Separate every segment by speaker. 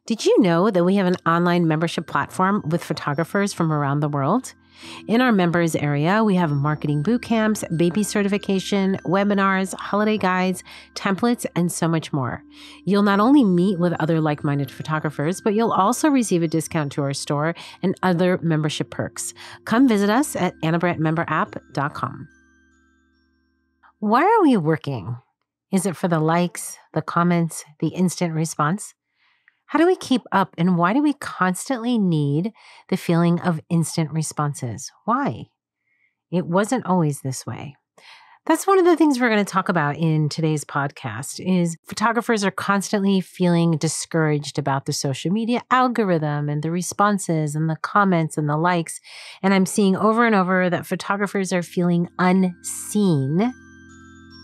Speaker 1: Did you know that we have an online membership platform with photographers from around the world? In our members area, we have marketing boot camps, baby certification, webinars, holiday guides, templates, and so much more. You'll not only meet with other like-minded photographers, but you'll also receive a discount to our store and other membership perks. Come visit us at AnnaBrandtMemberApp.com. Why are we working? Is it for the likes, the comments, the instant response? How do we keep up, and why do we constantly need the feeling of instant responses? Why? It wasn't always this way. That's one of the things we're going to talk about in today's podcast is photographers are constantly feeling discouraged about the social media algorithm and the responses and the comments and the likes. And I'm seeing over and over that photographers are feeling unseen.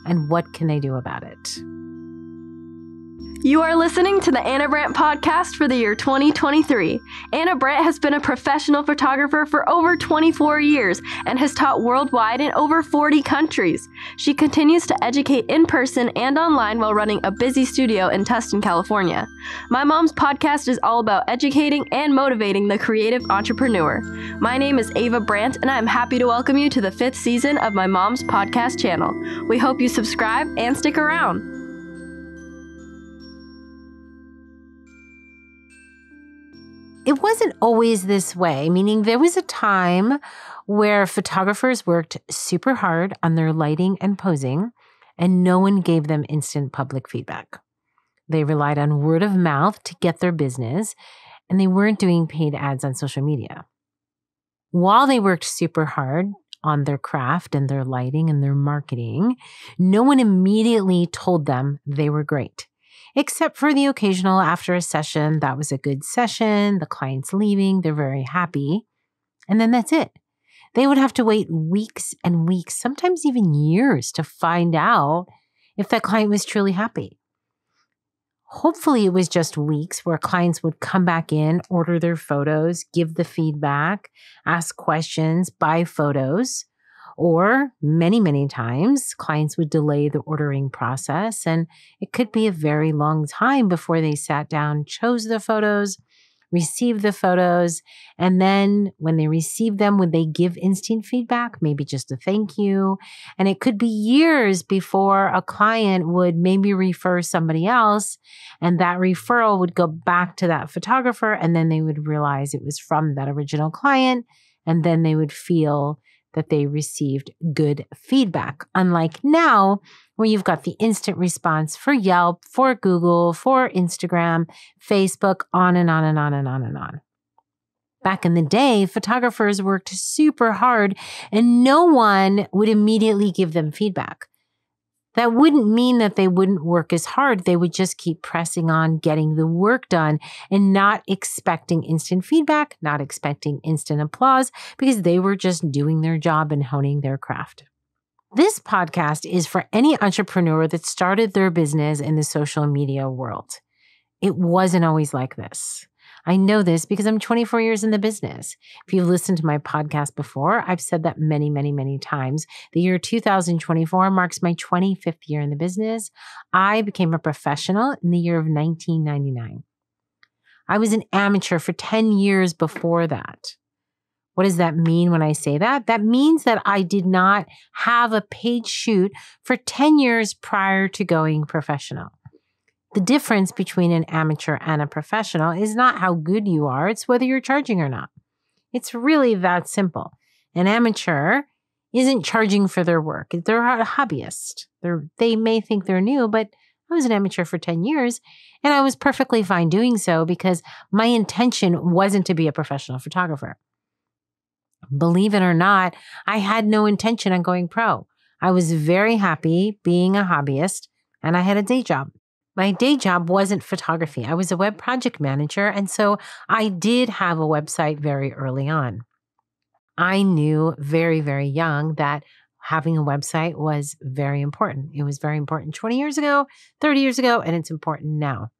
Speaker 1: And what can they do about it?
Speaker 2: You are listening to the Anna Brandt podcast for the year 2023. Anna Brandt has been a professional photographer for over 24 years and has taught worldwide in over 40 countries. She continues to educate in person and online while running a busy studio in Tustin, California. My Mom's podcast is all about educating and motivating the creative entrepreneur. My name is Ava Brandt, and I'm happy to welcome you to the 5th season of My Mom's podcast channel. We hope you subscribe and stick around.
Speaker 1: It wasn't always this way, meaning there was a time where photographers worked super hard on their lighting and posing, and no one gave them instant public feedback. They relied on word of mouth to get their business, and they weren't doing paid ads on social media. While they worked super hard on their craft and their lighting and their marketing, no one immediately told them they were great. Except for the occasional after a session, that was a good session, the client's leaving, they're very happy, and then that's it. They would have to wait weeks and weeks, sometimes even years, to find out if that client was truly happy. Hopefully it was just weeks where clients would come back in, order their photos, give the feedback, ask questions, buy photos. Or many, many times, clients would delay the ordering process, and it could be a very long time before they sat down, chose the photos, received the photos, and then when they received them, would they give instant feedback, maybe just a thank you? And it could be years before a client would maybe refer somebody else, and that referral would go back to that photographer, and then they would realize it was from that original client, and then they would feel that they received good feedback. Unlike now, where you've got the instant response for Yelp, for Google, for Instagram, Facebook, on and on and on and on and on. Back in the day, photographers worked super hard and no one would immediately give them feedback. That wouldn't mean that they wouldn't work as hard. They would just keep pressing on, getting the work done and not expecting instant feedback, not expecting instant applause because they were just doing their job and honing their craft. This podcast is for any entrepreneur that started their business in the social media world. It wasn't always like this. I know this because I'm 24 years in the business. If you've listened to my podcast before, I've said that many, many, many times. The year 2024 marks my 25th year in the business. I became a professional in the year of 1999. I was an amateur for 10 years before that. What does that mean when I say that? That means that I did not have a paid shoot for 10 years prior to going professional. The difference between an amateur and a professional is not how good you are, it's whether you're charging or not. It's really that simple. An amateur isn't charging for their work. They're a hobbyist. They may think they're new, but I was an amateur for 10 years and I was perfectly fine doing so because my intention wasn't to be a professional photographer. Believe it or not, I had no intention on going pro. I was very happy being a hobbyist and I had a day job. My day job wasn't photography. I was a web project manager, and so I did have a website very early on. I knew very, very young that having a website was very important. It was very important 20 years ago, 30 years ago, and it's important now.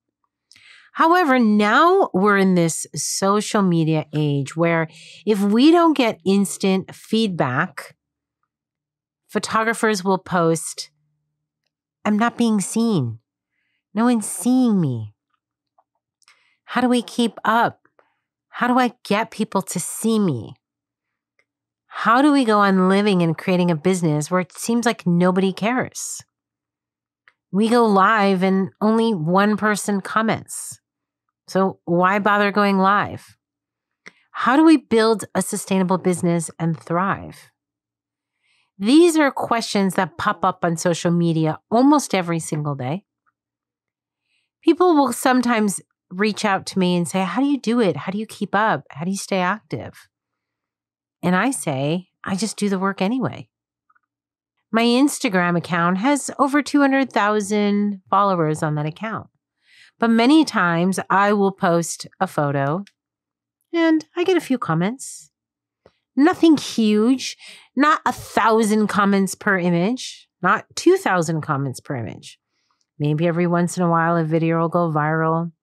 Speaker 1: However, now we're in this social media age where if we don't get instant feedback, photographers will post, "I'm not being seen. No one's seeing me." How do we keep up? How do I get people to see me? How do we go on living and creating a business where it seems like nobody cares? We go live and only one person comments. So why bother going live? How do we build a sustainable business and thrive? These are questions that pop up on social media almost every single day. People will sometimes reach out to me and say, how do you do it? How do you keep up? How do you stay active? And I say, I just do the work anyway. My Instagram account has over 200,000 followers on that account. But many times I will post a photo and I get a few comments. Nothing huge, not 1,000 comments per image, not 2,000 comments per image. Maybe every once in a while a video will go viral.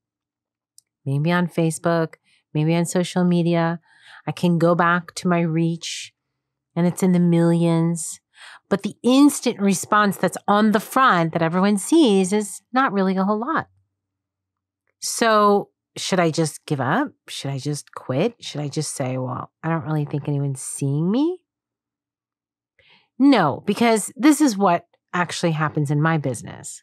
Speaker 1: Maybe on Facebook, maybe on social media. I can go back to my reach and it's in the millions. But the instant response that's on the front that everyone sees is not really a whole lot. So should I just give up? Should I just quit? Should I just say, well, I don't really think anyone's seeing me? No, because this is what actually happens in my business.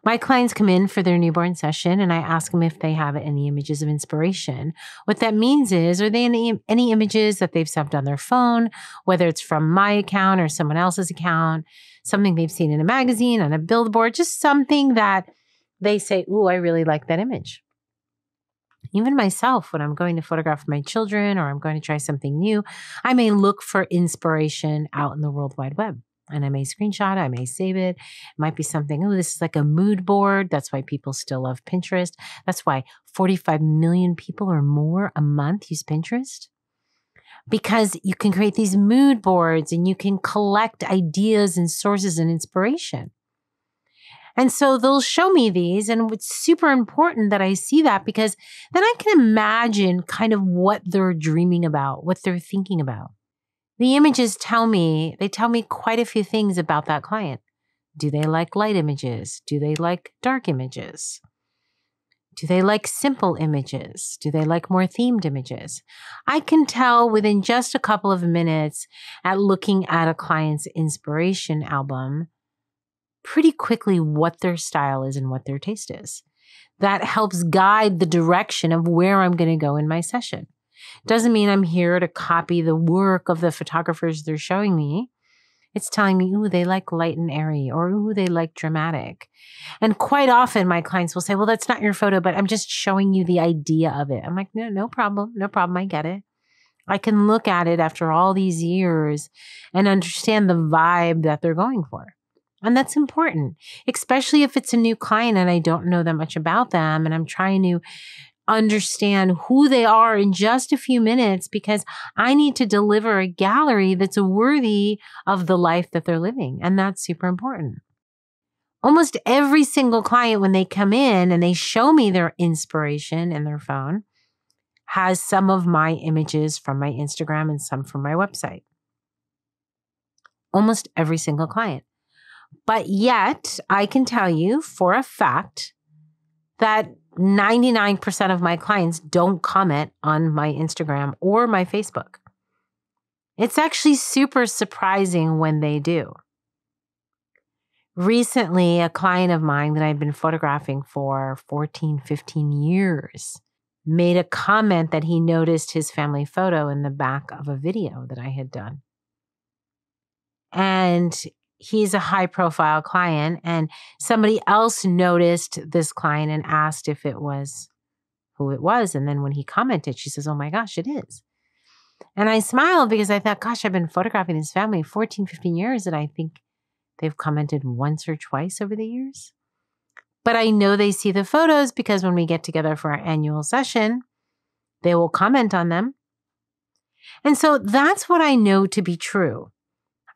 Speaker 1: My clients come in for their newborn session and I ask them if they have any images of inspiration. What that means is, are they any images that they've saved on their phone, whether it's from my account or someone else's account, something they've seen in a magazine, on a billboard, just something that they say, ooh, I really like that image. Even myself, when I'm going to photograph my children or I'm going to try something new, I may look for inspiration out in the World Wide Web. And I may screenshot it, I may save it. It might be something, oh, this is like a mood board. That's why people still love Pinterest. That's why 45 million people or more a month use Pinterest. Because you can create these mood boards and you can collect ideas and sources and inspiration. And so they'll show me these, and it's super important that I see that because then I can imagine kind of what they're dreaming about, what they're thinking about. The images tell me quite a few things about that client. Do they like light images? Do they like dark images? Do they like simple images? Do they like more themed images? I can tell within just a couple of minutes at looking at a client's inspiration album pretty quickly what their style is and what their taste is. That helps guide the direction of where I'm going to go in my session. Doesn't mean I'm here to copy the work of the photographers they're showing me. It's telling me, ooh, they like light and airy, or ooh, they like dramatic. And quite often my clients will say, well, that's not your photo, but I'm just showing you the idea of it. I'm like, no problem. I get it. I can look at it after all these years and understand the vibe that they're going for. And that's important, especially if it's a new client and I don't know that much about them and I'm trying to understand who they are in just a few minutes because I need to deliver a gallery that's worthy of the life that they're living. And that's super important. Almost every single client, when they come in and they show me their inspiration in their phone, has some of my images from my Instagram and some from my website. Almost every single client. But yet, I can tell you for a fact that 99% of my clients don't comment on my Instagram or my Facebook. It's actually super surprising when they do. Recently, a client of mine that I've been photographing for 14, 15 years made a comment that he noticed his family photo in the back of a video that I had done. And he's a high profile client, and somebody else noticed this client and asked if it was who it was. And then when he commented, she says, oh my gosh, it is. And I smiled because I thought, gosh, I've been photographing this family 14, 15 years, and I think they've commented once or twice over the years. But I know they see the photos because when we get together for our annual session, they will comment on them. And so that's what I know to be true.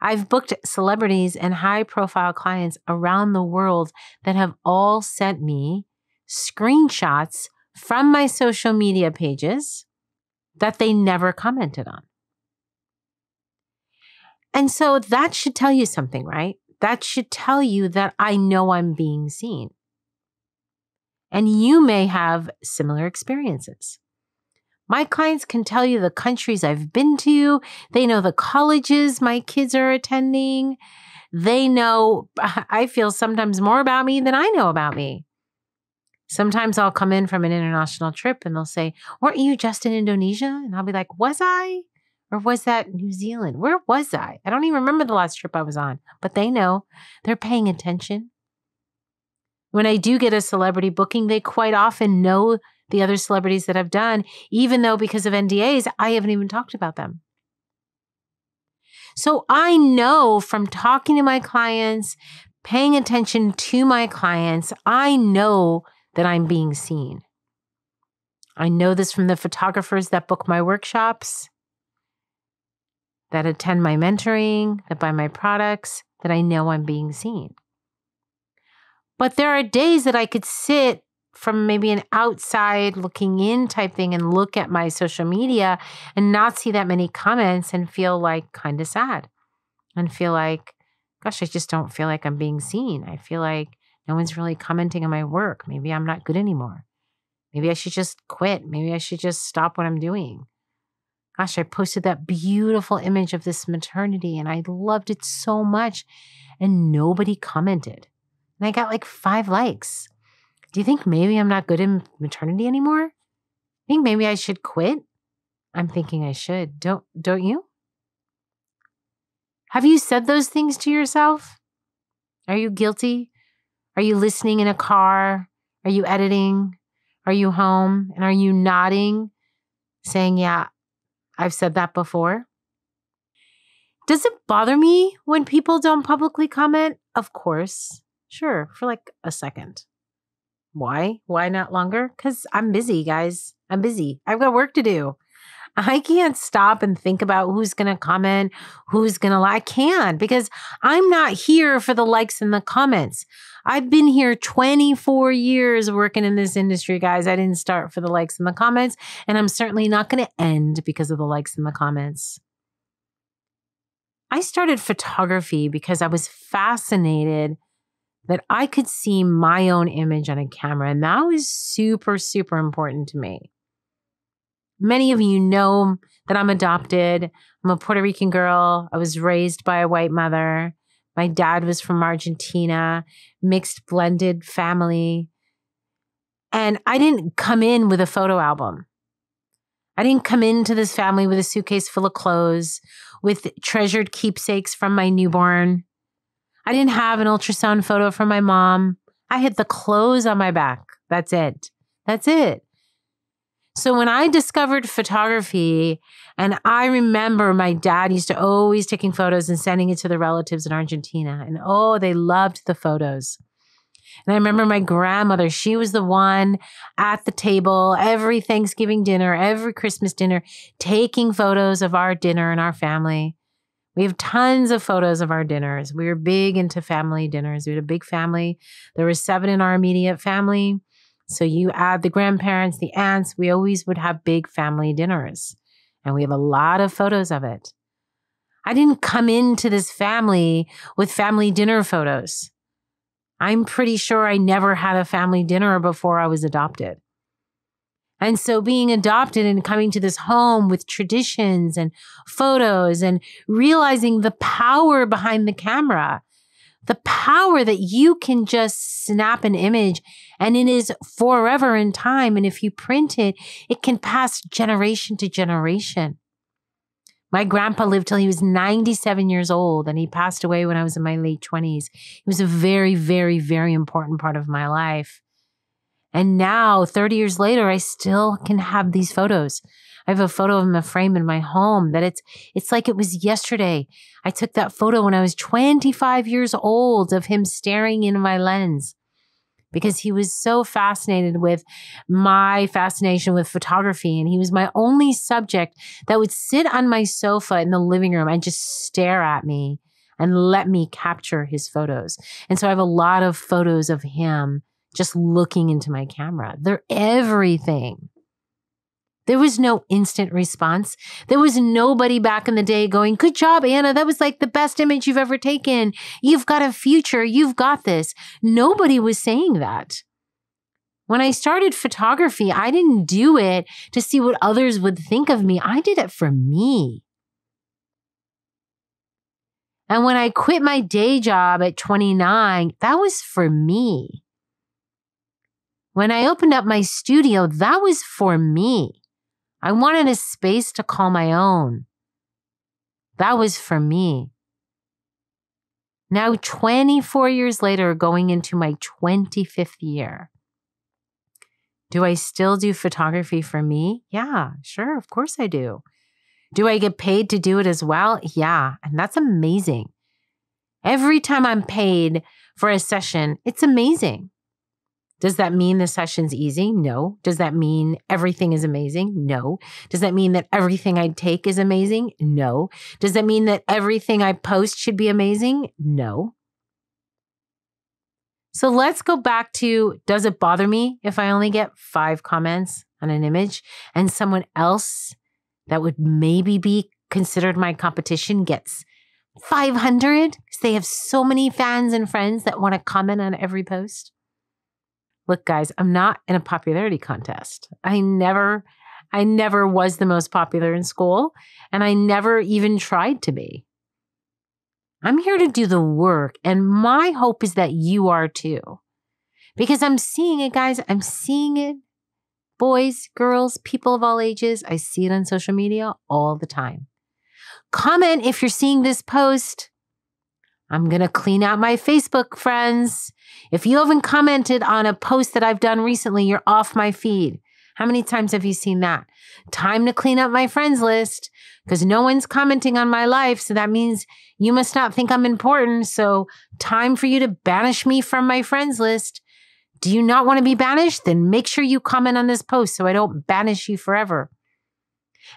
Speaker 1: I've booked celebrities and high-profile clients around the world that have all sent me screenshots from my social media pages that they never commented on. And so that should tell you something, right? That should tell you that I know I'm being seen. And you may have similar experiences. My clients can tell you the countries I've been to. They know the colleges my kids are attending. They know, I feel sometimes more about me than I know about me. Sometimes I'll come in from an international trip and they'll say, weren't you just in Indonesia? And I'll be like, was I? Or was that New Zealand? Where was I? I don't even remember the last trip I was on, but they know. They're paying attention. When I do get a celebrity booking, they quite often know the other celebrities that I've done, even though because of NDAs, I haven't even talked about them. So I know from talking to my clients, paying attention to my clients, I know that I'm being seen. I know this from the photographers that book my workshops, that attend my mentoring, that buy my products, that I know I'm being seen. But there are days that I could sit from maybe an outside looking in type thing and look at my social media and not see that many comments and feel like kind of sad and feel like, gosh, I just don't feel like I'm being seen. I feel like no one's really commenting on my work. Maybe I'm not good anymore. Maybe I should just quit. Maybe I should just stop what I'm doing. Gosh, I posted that beautiful image of this maternity and I loved it so much and nobody commented. And I got like 5 likes. Do you think maybe I'm not good in maternity anymore? Think maybe I should quit? I'm thinking I should. Don't you? Have you said those things to yourself? Are you guilty? Are you listening in a car? Are you editing? Are you home? And are you nodding, saying, yeah, I've said that before? Does it bother me when people don't publicly comment? Of course. Sure, for like a second. Why? Why not longer? Because I'm busy, guys. I'm busy. I've got work to do. I can't stop and think about who's going to comment, who's going to like. I can't because I'm not here for the likes and the comments. I've been here 24 years working in this industry, guys. I didn't start for the likes and the comments, and I'm certainly not going to end because of the likes and the comments. I started photography because I was fascinated that I could see my own image on a camera. And that was super, super important to me. Many of you know that I'm adopted. I'm a Puerto Rican girl. I was raised by a white mother. My dad was from Argentina, mixed blended family. And I didn't come in with a photo album. I didn't come into this family with a suitcase full of clothes, with treasured keepsakes from my newborn. I didn't have an ultrasound photo from my mom. I had the clothes on my back. That's it. That's it. So when I discovered photography, and I remember my dad used to always taking photos and sending it to the relatives in Argentina. And oh, they loved the photos. And I remember my grandmother, she was the one at the table every Thanksgiving dinner, every Christmas dinner, taking photos of our dinner and our family. We have tons of photos of our dinners. We were big into family dinners. We had a big family. There were 7 in our immediate family. So you add the grandparents, the aunts, we always would have big family dinners. And we have a lot of photos of it. I didn't come into this family with family dinner photos. I'm pretty sure I never had a family dinner before I was adopted. And so being adopted and coming to this home with traditions and photos and realizing the power behind the camera, the power that you can just snap an image and it is forever in time. And if you print it, it can pass generation to generation. My grandpa lived till he was 97 years old and he passed away when I was in my late 20s. He was a very, very, very important part of my life. And now, 30 years later, I still can have these photos. I have a photo of him in a frame in my home that it's like it was yesterday. I took that photo when I was 25 years old of him staring in my lens because he was so fascinated with my fascination with photography. And he was my only subject that would sit on my sofa in the living room and just stare at me and let me capture his photos. And so I have a lot of photos of him just looking into my camera. They're everything. There was no instant response. There was nobody back in the day going, good job, Anna. That was like the best image you've ever taken. You've got a future. You've got this. Nobody was saying that. When I started photography, I didn't do it to see what others would think of me. I did it for me. And when I quit my day job at 29, that was for me. When I opened up my studio, that was for me. I wanted a space to call my own. That was for me. Now, 24 years later, going into my 25th year, do I still do photography for me? Yeah, sure. Of course I do. Do I get paid to do it as well? Yeah. And that's amazing. Every time I'm paid for a session, it's amazing. Does that mean the session's easy? No. Does that mean everything is amazing? No. Does that mean that everything I take is amazing? No. Does that mean that everything I post should be amazing? No. So let's go back to, does it bother me if I only get 5 comments on an image and someone else that would maybe be considered my competition gets 500 because they have so many fans and friends that want to comment on every post? Look, guys, I'm not in a popularity contest. I never was the most popular in school, and I never even tried to be. I'm here to do the work, and my hope is that you are too. Because I'm seeing it, guys. I'm seeing it. Boys, girls, people of all ages. I see it on social media all the time. Comment if you're seeing this post. I'm going to clean out my Facebook friends. If you haven't commented on a post that I've done recently, you're off my feed. How many times have you seen that? Time to clean up my friends list because no one's commenting on my life. So that means you must not think I'm important. So time for you to banish me from my friends list. Do you not want to be banished? Then make sure you comment on this post so I don't banish you forever.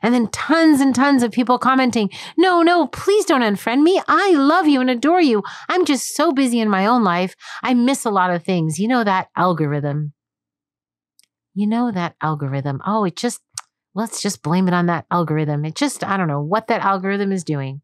Speaker 1: And then tons and tons of people commenting, no, please don't unfriend me. I love you and adore you. I'm just so busy in my own life. I miss a lot of things. You know that algorithm. Oh, let's just blame it on that algorithm. I don't know what that algorithm is doing.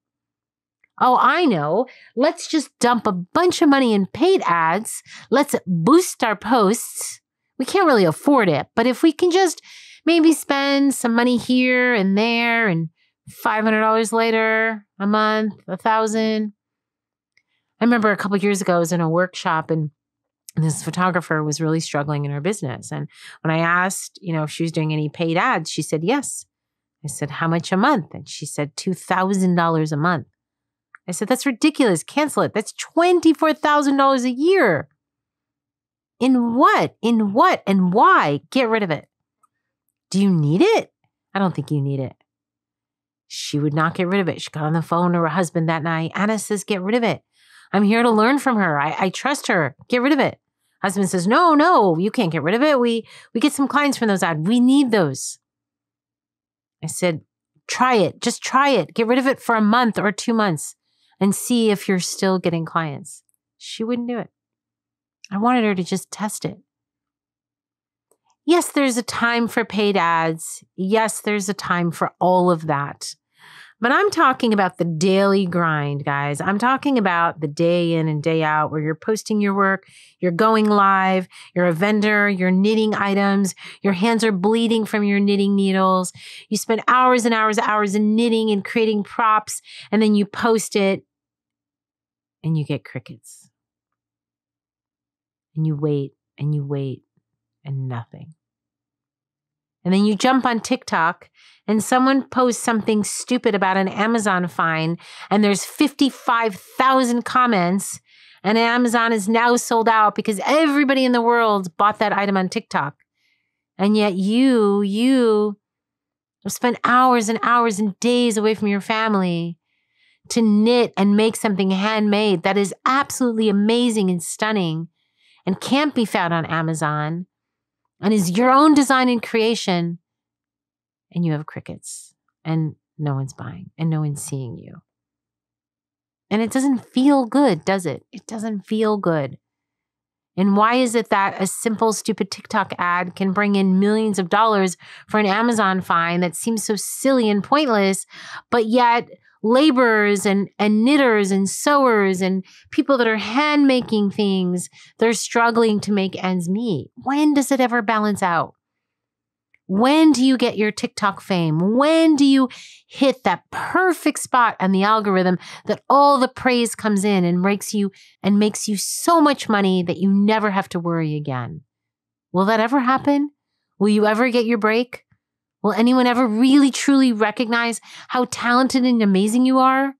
Speaker 1: Oh, I know. Let's just dump a bunch of money in paid ads. Let's boost our posts. We can't really afford it, but if we can just maybe spend some money here and there and $500 later, a month, $1,000. I remember a couple of years ago, I was in a workshop and this photographer was really struggling in her business. And when I asked, if she was doing any paid ads, she said, yes. I said, how much a month? And she said, $2,000 a month. I said, that's ridiculous. Cancel it. That's $24,000 a year. In what? And why? Get rid of it. Do you need it? I don't think you need it. She would not get rid of it. She got on the phone to her husband that night. Anna says, get rid of it. I'm here to learn from her. I trust her. Get rid of it. Husband says, no, you can't get rid of it. We get some clients from those ads. We need those. I said, try it. Just try it. Get rid of it for a month or 2 months and see if you're still getting clients. She wouldn't do it. I wanted her to just test it. Yes, there's a time for paid ads. Yes, there's a time for all of that. But I'm talking about the daily grind, guys. I'm talking about the day in and day out where you're posting your work, you're going live, you're a vendor, you're knitting items, your hands are bleeding from your knitting needles. You spend hours and hours in knitting and creating props, and then you post it and you get crickets. And you wait and you wait and nothing. And then you jump on TikTok and someone posts something stupid about an Amazon fine and there's 55,000 comments and Amazon is now sold out because everybody in the world bought that item on TikTok. And yet you have spent hours and hours and days away from your family to knit and make something handmade that is absolutely amazing and stunning and can't be found on Amazon. And is your own design and creation, and you have crickets, and no one's buying, and no one's seeing you. And it doesn't feel good, does it? It doesn't feel good. And why is it that a simple, stupid TikTok ad can bring in millions of dollars for an Amazon fine that seems so silly and pointless, but yet laborers and knitters and sewers and people that are hand making things. They're struggling to make ends meet. When does it ever balance out? When do you get your TikTok fame? When do you hit that perfect spot on the algorithm that all the praise comes in and makes you so much money that you never have to worry again? Will that ever happen? Will you ever get your break? Will anyone ever really truly recognize how talented and amazing you are?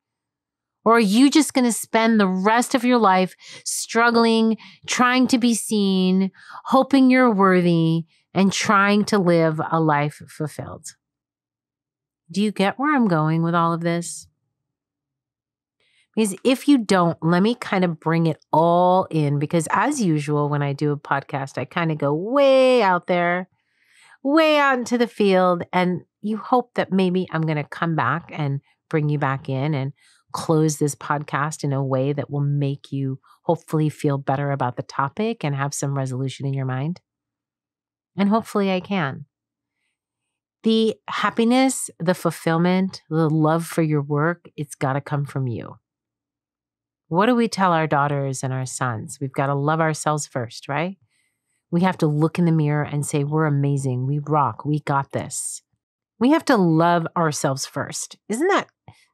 Speaker 1: Or are you just going to spend the rest of your life struggling, trying to be seen, hoping you're worthy, and trying to live a life fulfilled? Do you get where I'm going with all of this? Because if you don't, let me kind of bring it all in, because as usual, when I do a podcast, I kind of go way out there, way out into the field, and you hope that maybe I'm going to come back and bring you back in and close this podcast in a way that will make you hopefully feel better about the topic and have some resolution in your mind. And hopefully I can. The happiness, the fulfillment, the love for your work, it's got to come from you. What do we tell our daughters and our sons? We've got to love ourselves first, right? We have to look in the mirror and say, we're amazing. We rock. We got this. We have to love ourselves first. Isn't that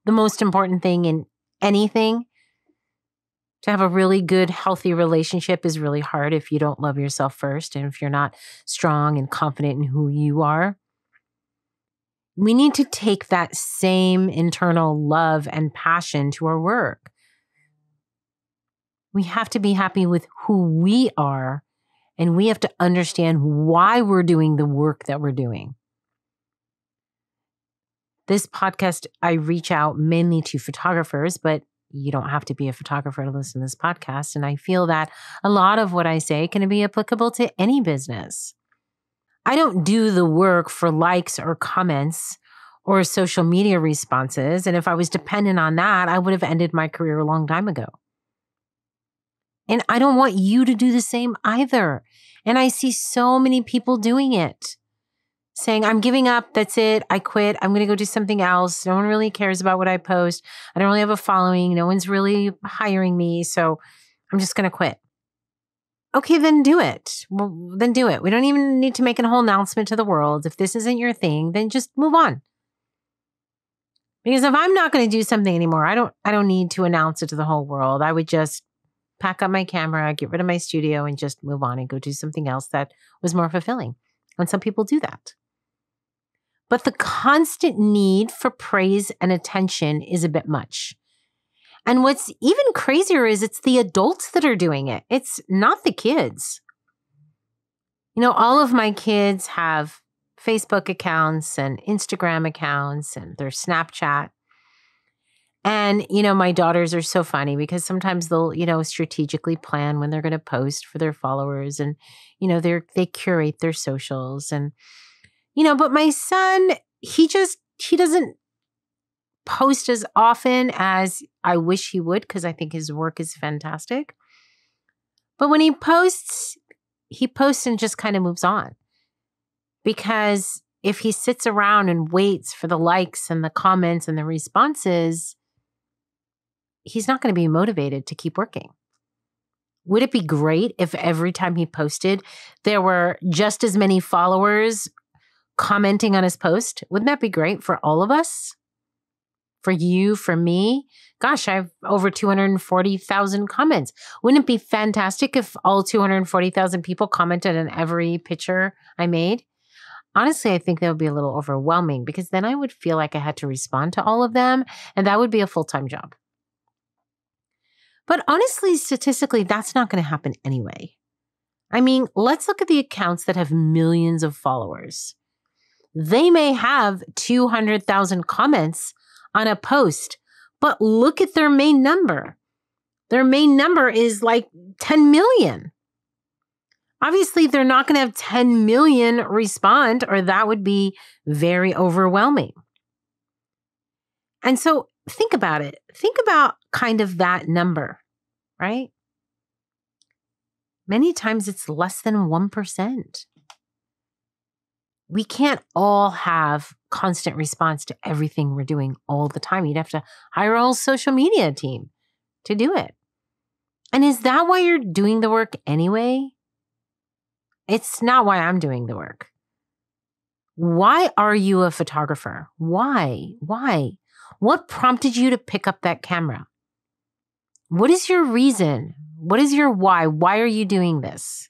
Speaker 1: the most important thing in anything? To have a really good, healthy relationship is really hard if you don't love yourself first and if you're not strong and confident in who you are. We need to take that same internal love and passion to our work. We have to be happy with who we are, and we have to understand why we're doing the work that we're doing. This podcast, I reach out mainly to photographers, but you don't have to be a photographer to listen to this podcast. And I feel that a lot of what I say can be applicable to any business. I don't do the work for likes or comments or social media responses. And if I was dependent on that, I would have ended my career a long time ago. And I don't want you to do the same either. And I see so many people doing it, saying, I'm giving up. That's it. I quit. I'm going to go do something else. No one really cares about what I post. I don't really have a following. No one's really hiring me. So I'm just going to quit. Okay, then do it. Well, then do it. We don't even need to make a whole announcement to the world. If this isn't your thing, then just move on. Because if I'm not going to do something anymore, I don't need to announce it to the whole world. I would just pack up my camera, get rid of my studio, and just move on and go do something else that was more fulfilling. And some people do that. But the constant need for praise and attention is a bit much. And what's even crazier is it's the adults that are doing it. It's not the kids. You know, all of my kids have Facebook accounts and Instagram accounts and their Snapchat. And, you know, my daughters are so funny because sometimes they'll, you know, strategically plan when they're going to post for their followers. And, you know, they curate their socials. And, you know, but my son, he doesn't post as often as I wish he would because I think his work is fantastic. But when he posts and just kind of moves on. Because if he sits around and waits for the likes and the comments and the responses, he's not going to be motivated to keep working. Would it be great if every time he posted, there were just as many followers commenting on his post? Wouldn't that be great for all of us? For you, for me? Gosh, I have over 240,000 comments. Wouldn't it be fantastic if all 240,000 people commented on every picture I made? Honestly, I think that would be a little overwhelming because then I would feel like I had to respond to all of them, and that would be a full-time job. But honestly, statistically, that's not going to happen anyway. I mean, let's look at the accounts that have millions of followers. They may have 200,000 comments on a post, but look at their main number. Their main number is like 10 million. Obviously, they're not going to have 10 million respond, or that would be very overwhelming. And so think about it. Think about kind of that number, right? Many times it's less than 1%. We can't all have constant response to everything we're doing all the time. You'd have to hire a whole social media team to do it. And is that why you're doing the work anyway? It's not why I'm doing the work. Why are you a photographer? Why? What prompted you to pick up that camera? What is your reason? What is your why? Why are you doing this?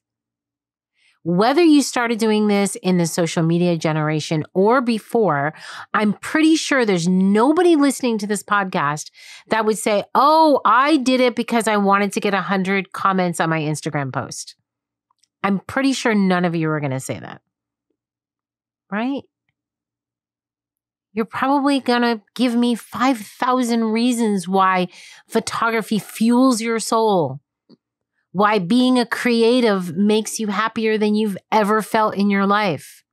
Speaker 1: Whether you started doing this in the social media generation or before, I'm pretty sure there's nobody listening to this podcast that would say, oh, I did it because I wanted to get 100 comments on my Instagram post. I'm pretty sure none of you are going to say that, right? You're probably going to give me 5,000 reasons why photography fuels your soul. Why being a creative makes you happier than you've ever felt in your life.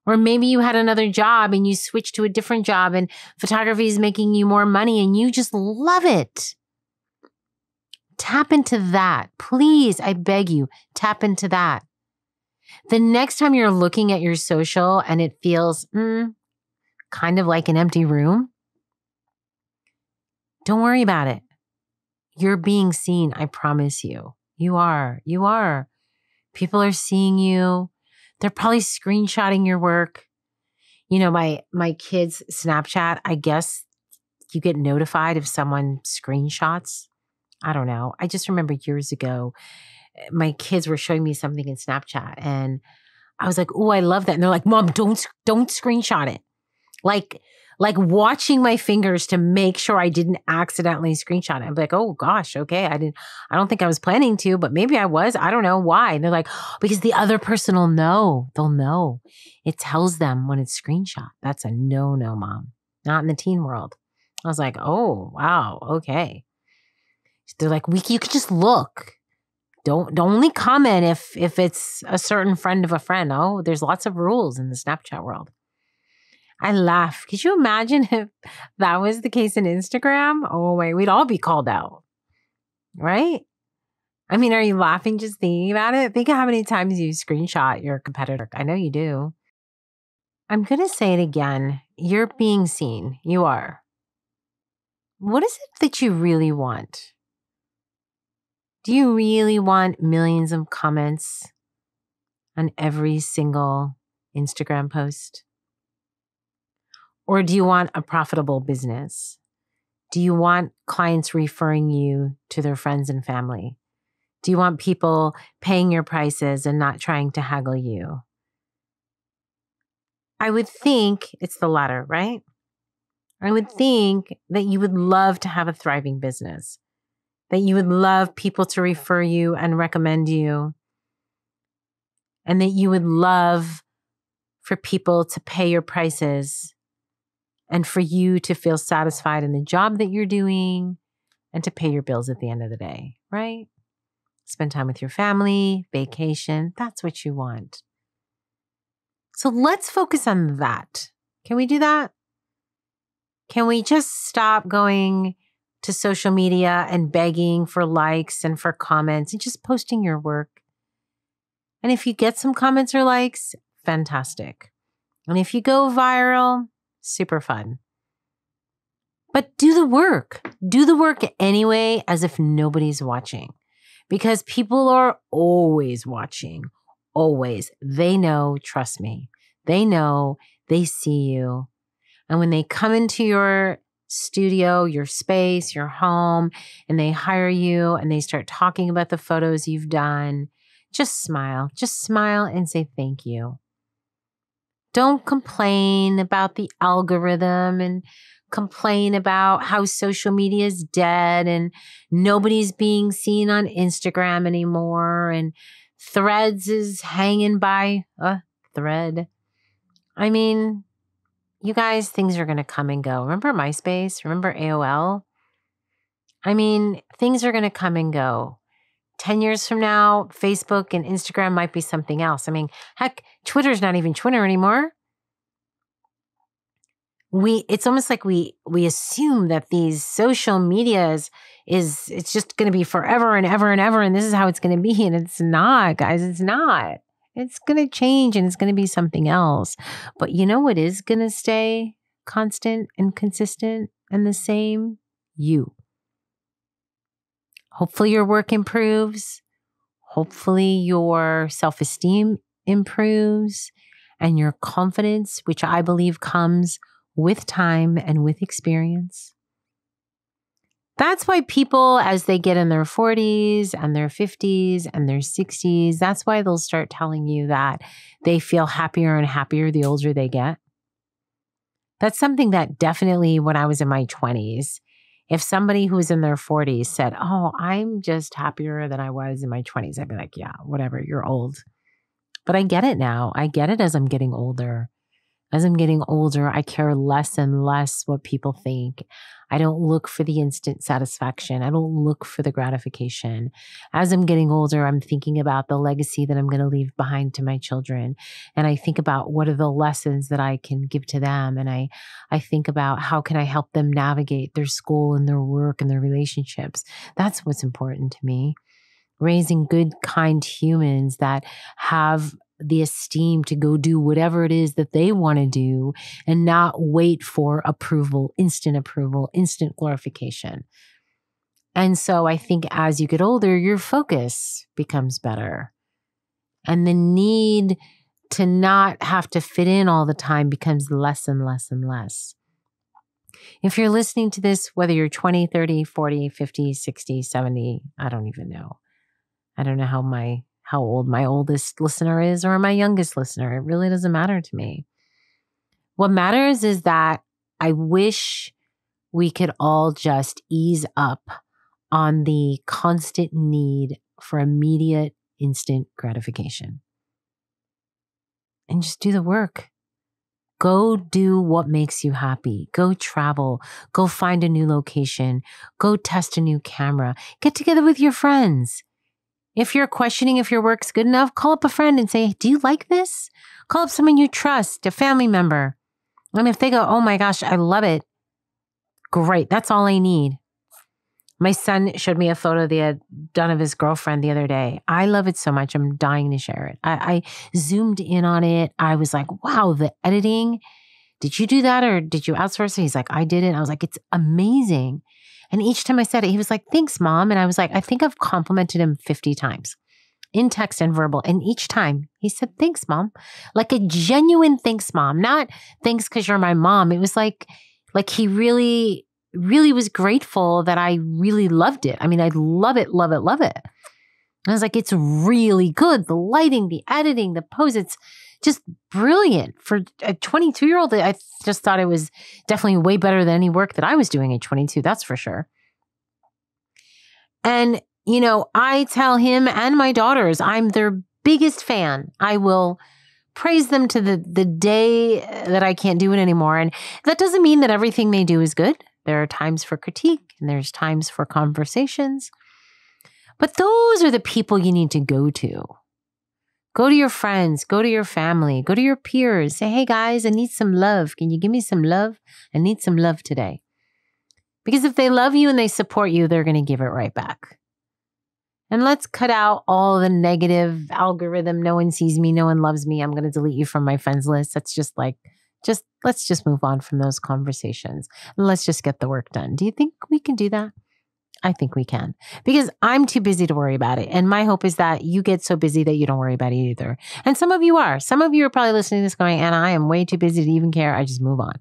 Speaker 1: Or maybe you had another job and you switched to a different job and photography is making you more money and you just love it. Tap into that. Please, I beg you, tap into that. The next time you're looking at your social and it feels kind of like an empty room, don't worry about it. You're being seen, I promise you. You are. People are seeing you. They're probably screenshotting your work. You know, my kids' Snapchat, I guess you get notified if someone screenshots. I don't know. I just remember years ago, my kids were showing me something in Snapchat and I was like, oh, I love that. And they're like, Mom, don't screenshot it. Like watching my fingers to make sure I didn't accidentally screenshot it. I'm like, oh gosh, okay. I don't think I was planning to, but maybe I was. I don't know why. And they're like, because the other person will know. They'll know. It tells them when it's screenshot. That's a no, Mom. Not in the teen world. I was like, oh, wow. Okay. They're like, you could just look. Don't only comment if it's a certain friend of a friend. Oh, there's lots of rules in the Snapchat world. I laugh. Could you imagine if that was the case in Instagram? Oh my, we'd all be called out, right? I mean, are you laughing just thinking about it? Think of how many times you screenshot your competitor. I know you do. I'm going to say it again. You're being seen. You are. What is it that you really want? Do you really want millions of comments on every single Instagram post? Or do you want a profitable business? Do you want clients referring you to their friends and family? Do you want people paying your prices and not trying to haggle you? I would think it's the latter, right? I would think that you would love to have a thriving business, that you would love people to refer you and recommend you, and that you would love for people to pay your prices and for you to feel satisfied in the job that you're doing and to pay your bills at the end of the day, right? Spend time with your family, vacation. That's what you want. So let's focus on that. Can we do that? Can we just stop going to social media and begging for likes and for comments and just posting your work? And if you get some comments or likes, fantastic. And if you go viral, super fun. But do the work. Do the work anyway, as if nobody's watching. Because people are always watching. Always. They know, trust me. They know, they see you. And when they come into your studio, your space, your home, and they hire you and they start talking about the photos you've done, just smile. Just smile and say thank you. Don't complain about the algorithm and complain about how social media is dead and nobody's being seen on Instagram anymore and Threads is hanging by a thread. I mean, you guys, things are going to come and go. Remember MySpace? Remember AOL? I mean, things are going to come and go. 10 years from now, Facebook and Instagram might be something else. I mean, heck, Twitter's not even Twitter anymore. It's almost like we assume that these social medias it's just going to be forever and ever and ever, and this is how it's going to be. And it's not, guys. It's not. It's going to change and it's going to be something else. But you know what is going to stay constant and consistent and the same? You. Hopefully your work improves. Hopefully your self-esteem improves and your confidence, which I believe comes with time and with experience. That's why people, as they get in their 40s and their 50s and their 60s, that's why they'll start telling you that they feel happier and happier the older they get. That's something that definitely when I was in my 20s, if somebody who was in their 40s said, oh, I'm just happier than I was in my 20s, I'd be like, yeah, whatever, you're old. But I get it now. I get it as I'm getting older. As I'm getting older, I care less and less what people think. I don't look for the instant satisfaction. I don't look for the gratification. As I'm getting older, I'm thinking about the legacy that I'm going to leave behind to my children. And I think about what are the lessons that I can give to them. And I think about how can I help them navigate their school and their work and their relationships. That's what's important to me. Raising good, kind humans that have the esteem to go do whatever it is that they want to do and not wait for approval, instant glorification. And so I think as you get older, your focus becomes better. And the need to not have to fit in all the time becomes less and less and less. If you're listening to this, whether you're 20, 30, 40, 50, 60, 70, I don't even know. I don't know how old my oldest listener is or my youngest listener. It really doesn't matter to me. What matters is that I wish we could all just ease up on the constant need for immediate, instant gratification. And just do the work. Go do what makes you happy. Go travel. Go find a new location. Go test a new camera. Get together with your friends. If you're questioning if your work's good enough, call up a friend and say, do you like this? Call up someone you trust, a family member. And if they go, oh my gosh, I love it. Great. That's all I need. My son showed me a photo they had done of his girlfriend the other day. I love it so much. I'm dying to share it. I zoomed in on it. I was like, wow, the editing. Did you do that or did you outsource it? He's like, I did it. I was like, it's amazing. And each time I said it, he was like, thanks, Mom. And I was like, I think I've complimented him 50 times in text and verbal. And each time he said, thanks, Mom. Like a genuine thanks, Mom. Not thanks because you're my mom. It was like he really, really was grateful that I really loved it. I mean, I love it, love it, love it. And I was like, it's really good. The lighting, the editing, the pose, it's just brilliant. For a 22-year-old, I just thought it was definitely way better than any work that I was doing at 22, that's for sure. And, you know, I tell him and my daughters, I'm their biggest fan. I will praise them to the day that I can't do it anymore. And that doesn't mean that everything they do is good. There are times for critique and there's times for conversations. But those are the people you need to go to. Go to your friends, go to your family, go to your peers. Say, hey guys, I need some love. Can you give me some love? I need some love today. Because if they love you and they support you, they're going to give it right back. And let's cut out all the negative algorithm. No one sees me. No one loves me. I'm going to delete you from my friends list. That's just let's just move on from those conversations. And let's just get the work done. Do you think we can do that? I think we can, because I'm too busy to worry about it. And my hope is that you get so busy that you don't worry about it either. And some of you are. Some of you are probably listening to this going, Anna, I am way too busy to even care. I just move on.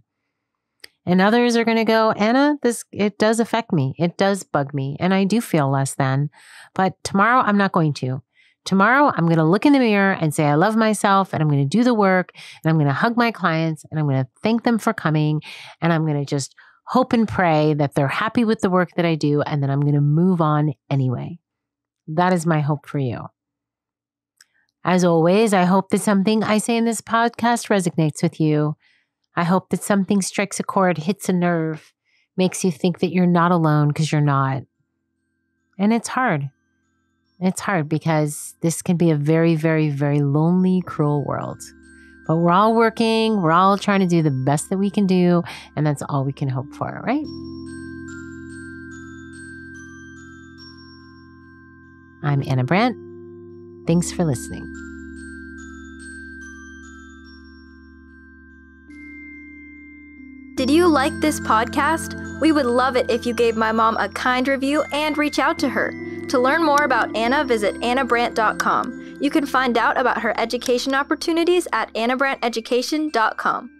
Speaker 1: And others are going to go, Anna, it does affect me. It does bug me. And I do feel less than. But tomorrow, I'm not going to. Tomorrow, I'm going to look in the mirror and say, I love myself, and I'm going to do the work, and I'm going to hug my clients, and I'm going to thank them for coming, and I'm going to just hope and pray that they're happy with the work that I do, and then I'm going to move on anyway. That is my hope for you. As always, I hope that something I say in this podcast resonates with you. I hope that something strikes a chord, hits a nerve, makes you think that you're not alone, because you're not. And it's hard. It's hard because this can be a very, very, very lonely, cruel world. But we're all working. We're all trying to do the best that we can do. And that's all we can hope for, right? I'm Anna Brandt. Thanks for listening.
Speaker 2: Did you like this podcast? We would love it if you gave my mom a kind review and reach out to her. To learn more about Anna, visit annabrandt.com. You can find out about her education opportunities at annabranteducation.com.